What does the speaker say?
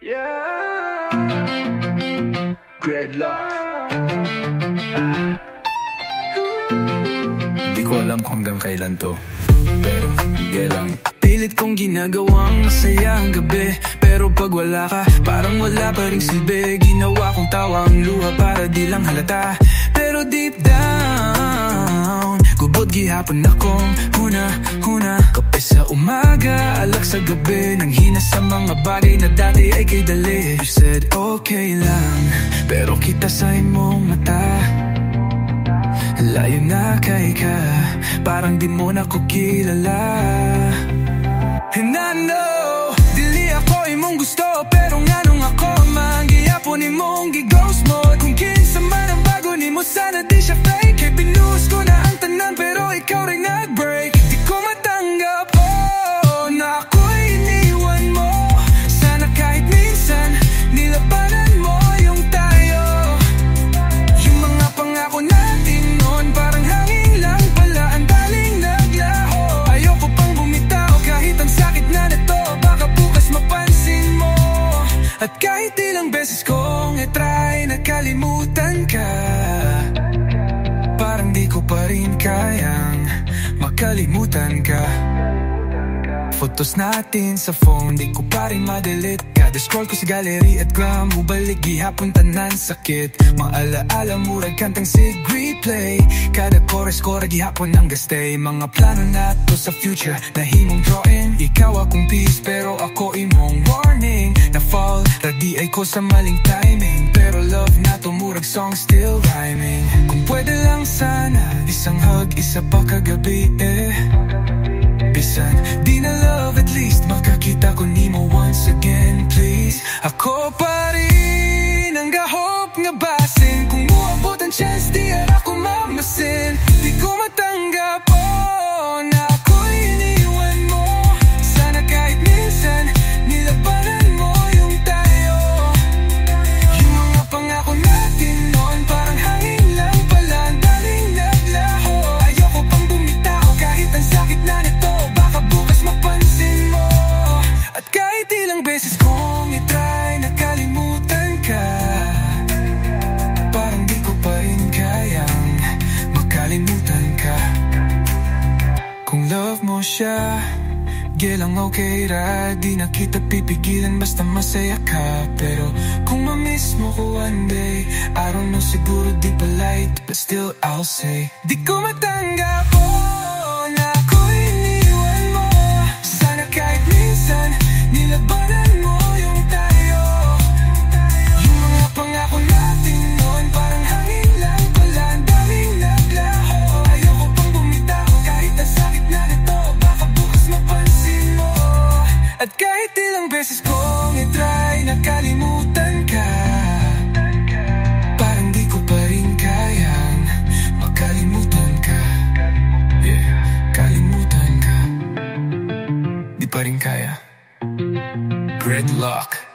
Yeah. Dreadlock. Di ko alam kung hanggang kailan to, pero hindi lang. Pilit kong ginagawang masaya ang gabi, pero pag wala ka, parang wala pa ring silbi. Ginawa kong tawang luha para di lang halata, pero deep down gubot gihapon akong huna. Kape sa umaga, alak sa gabi, nang hina sa mga bagay na dati ay kay dali. You said okay lang, pero kita sa imong mata layo na kay ka, parang di mo na ko kilala. And I know, dili ako imong gusto, pero nganong ako manggiyapon imong gi-ghost mode. Kung kinsa man ang bago nimo, sana di siya fake. Kay binuhos ko na ang tanan, pero ikaw rin nag-break. Di ko matanggap, oh, na ako'y iniwan mo. Sana kahit minsan, nilabanan mo yung tayo. Yung mga pangako natin noon, parang hangin lang pala, ang daling naglaho. Ayoko pang bumitaw kahit ang sakit na nito, baka bukas mapansin mo. At kahit ilang beses kong i-try, nakalimutan ka, parang di ko pa rin kayang makalimutan ka. Photos natin sa phone, di ko pa rin ma-delete. Kada scroll ko sa gallery at gram, mubalik gihapon tanan sakit. Maalaala murag kantang sig replay, kada chorus ko gihapon ang gastay. Mga plano na to sa future, nahimong drawing. Ikaw akong peace, pero ako imong warning. Na-fall, radi ay ko sa maling timing, pero love na to murag song still rhyming. Kung pwede lang sana, isang hug, isa pa kagabi bisan di na love, at least makakita ko nimo once again, please. Ako pa rin ang gahop nga basin, kung muabot ang chance di ako mamasin. Di ko matanggap, oh, na ako'y iniwan mo. Sana kahit minsan, nilabanan mo yung tayo. Yung mga pangako natin noon, parang hangin lang pala, ang daling naglaho. Ayoko pang bumitaw kahit ang sakit na nito, baka bukas mapansin mo. At kahit ilang beses kong i-try, nakalimutan ka, parang di ko pa rin kayang makalimutan ka. Kung love mo siya, gilang okay ra, di na kita pipigilan basta masaya ka. Pero kung ma-miss mo ko one day, I don't know, siguro di polite, but still I'll say, di ko matanggap, oh, na ako'y iniwan mo. Sana kahit minsan, nilabanan mo yung tayo. Yung mga pangako natin noon, parang hangin lang pala, ang daming naglaho. Ayoko pang bumitaw kahit ang sakit na nito, baka bukas mapansin mo. At kahit ilang beses kong i-try, nakalimutan ka, parang di ko pa rin kayang makalimutan ka. Yeah, kalimutan ka, di pa rin kaya. Dreadlock.